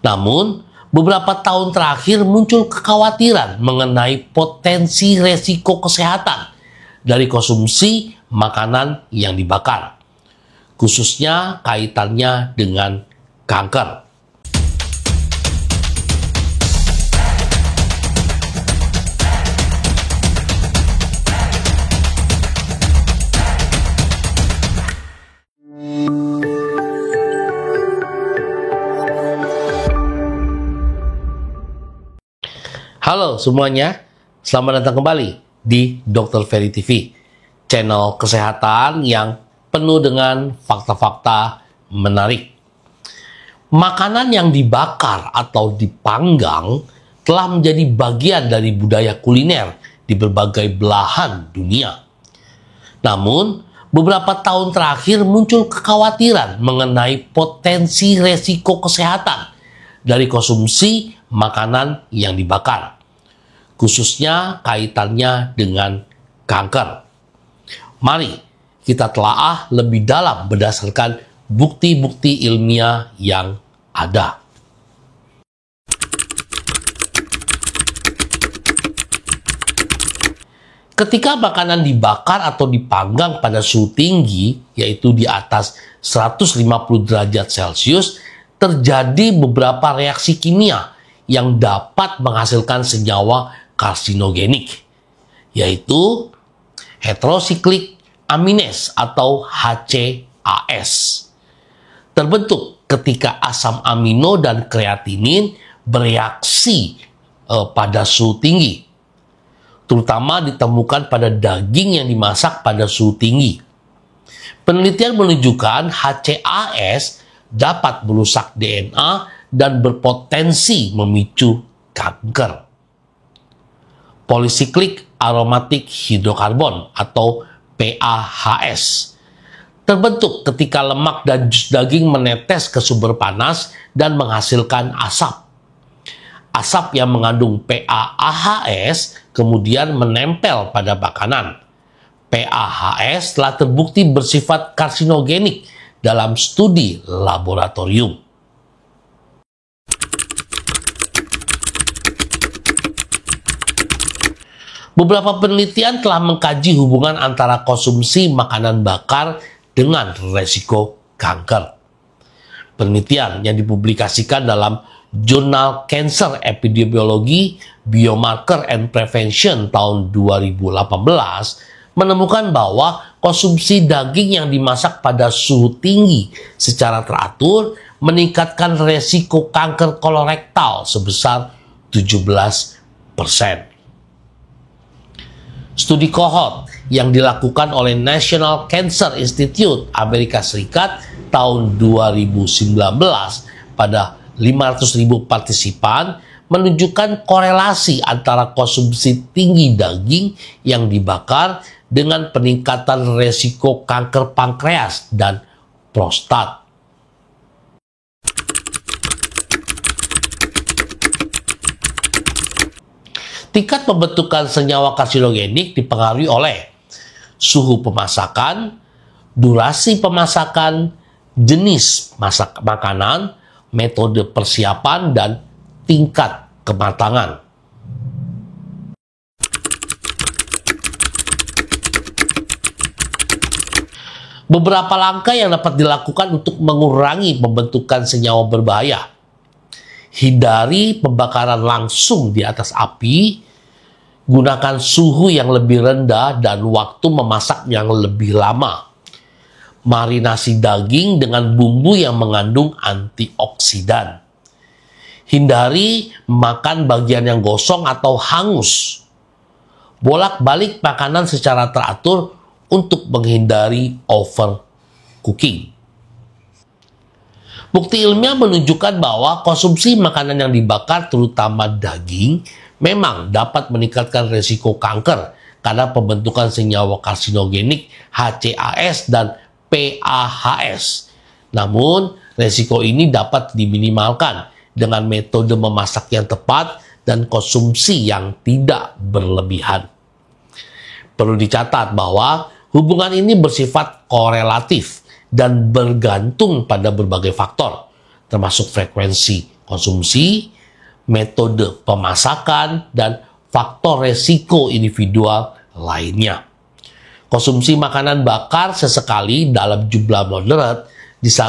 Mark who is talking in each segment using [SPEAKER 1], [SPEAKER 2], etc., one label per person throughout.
[SPEAKER 1] Namun, beberapa tahun terakhir muncul kekhawatiran mengenai potensi resiko kesehatan dari konsumsi makanan yang dibakar, khususnya kaitannya dengan kanker. Halo semuanya, selamat datang kembali di Dr. Ferry TV, channel kesehatan yang penuh dengan fakta-fakta menarik. Makanan yang dibakar atau dipanggang telah menjadi bagian dari budaya kuliner di berbagai belahan dunia. Namun, beberapa tahun terakhir muncul kekhawatiran mengenai potensi resiko kesehatan dari konsumsi makanan yang dibakar, khususnya kaitannya dengan kanker. Mari kita telaah lebih dalam berdasarkan bukti-bukti ilmiah yang ada. Ketika makanan dibakar atau dipanggang pada suhu tinggi, yaitu di atas 150 derajat Celcius, terjadi beberapa reaksi kimia yang dapat menghasilkan senyawa karsinogenik, yaitu heterosiklik aminase atau HCAS. Terbentuk ketika asam amino dan kreatinin bereaksi pada suhu tinggi, terutama ditemukan pada daging yang dimasak pada suhu tinggi. Penelitian menunjukkan HCAS dapat merusak DNA dan berpotensi memicu kanker. Polycyclic aromatic hydrocarbon atau PAHs terbentuk ketika lemak dan jus daging menetes ke sumber panas dan menghasilkan asap. Asap yang mengandung PAHs kemudian menempel pada makanan. PAHs telah terbukti bersifat karsinogenik dalam studi laboratorium. Beberapa penelitian telah mengkaji hubungan antara konsumsi makanan bakar dengan resiko kanker. Penelitian yang dipublikasikan dalam Jurnal Cancer Epidemiology, Biomarker and Prevention tahun 2018 menemukan bahwa konsumsi daging yang dimasak pada suhu tinggi secara teratur meningkatkan resiko kanker kolorektal sebesar 17%. Studi kohort yang dilakukan oleh National Cancer Institute Amerika Serikat tahun 2019 pada 500.000 partisipan menunjukkan korelasi antara konsumsi tinggi daging yang dibakar dengan peningkatan resiko kanker pankreas dan prostat. Tingkat pembentukan senyawa karsinogenik dipengaruhi oleh suhu pemasakan, durasi pemasakan, jenis makanan, metode persiapan, dan tingkat kematangan. Beberapa langkah yang dapat dilakukan untuk mengurangi pembentukan senyawa berbahaya. Hindari pembakaran langsung di atas api. Gunakan suhu yang lebih rendah dan waktu memasak yang lebih lama. Marinasi daging dengan bumbu yang mengandung antioksidan. Hindari makan bagian yang gosong atau hangus. Bolak-balik makanan secara teratur untuk menghindari overcooking. Bukti ilmiah menunjukkan bahwa konsumsi makanan yang dibakar, terutama daging, memang dapat meningkatkan risiko kanker karena pembentukan senyawa karsinogenik HCAS dan PAHs. Namun, risiko ini dapat diminimalkan dengan metode memasak yang tepat dan konsumsi yang tidak berlebihan. Perlu dicatat bahwa hubungan ini bersifat korelatif dan bergantung pada berbagai faktor, termasuk frekuensi konsumsi, metode pemasakan, dan faktor resiko individual lainnya. Konsumsi makanan bakar sesekali dalam jumlah moderat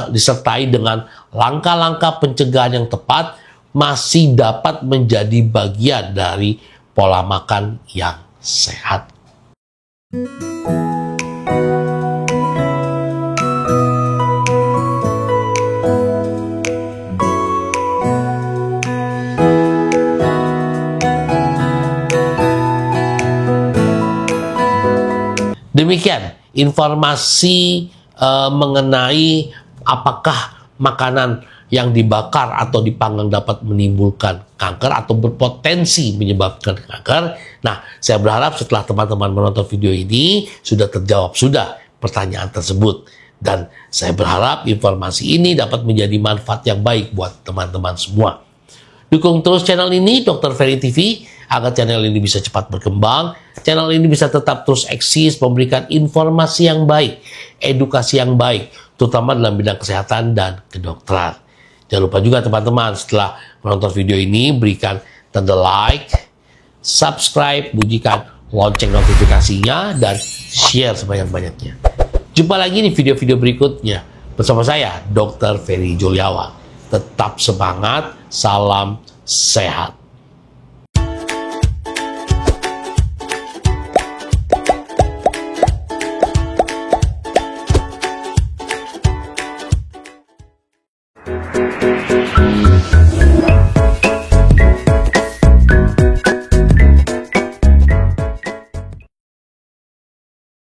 [SPEAKER 1] disertai dengan langkah-langkah pencegahan yang tepat masih dapat menjadi bagian dari pola makan yang sehat. Demikian informasi mengenai apakah makanan yang dibakar atau dipanggang dapat menimbulkan kanker atau berpotensi menyebabkan kanker. Nah, saya berharap setelah teman-teman menonton video ini sudah terjawab pertanyaan tersebut. Dan saya berharap informasi ini dapat menjadi manfaat yang baik buat teman-teman semua. Dukung terus channel ini, Dr. Ferry TV, agar channel ini bisa cepat berkembang, channel ini bisa tetap terus eksis, memberikan informasi yang baik, edukasi yang baik, terutama dalam bidang kesehatan dan kedokteran. Jangan lupa juga teman-teman, setelah menonton video ini, berikan tanda like, subscribe, bunyikan lonceng notifikasinya, dan share sebanyak-banyaknya. Jumpa lagi di video-video berikutnya bersama saya, Dr. Ferry Juliawan. Tetap semangat, salam sehat.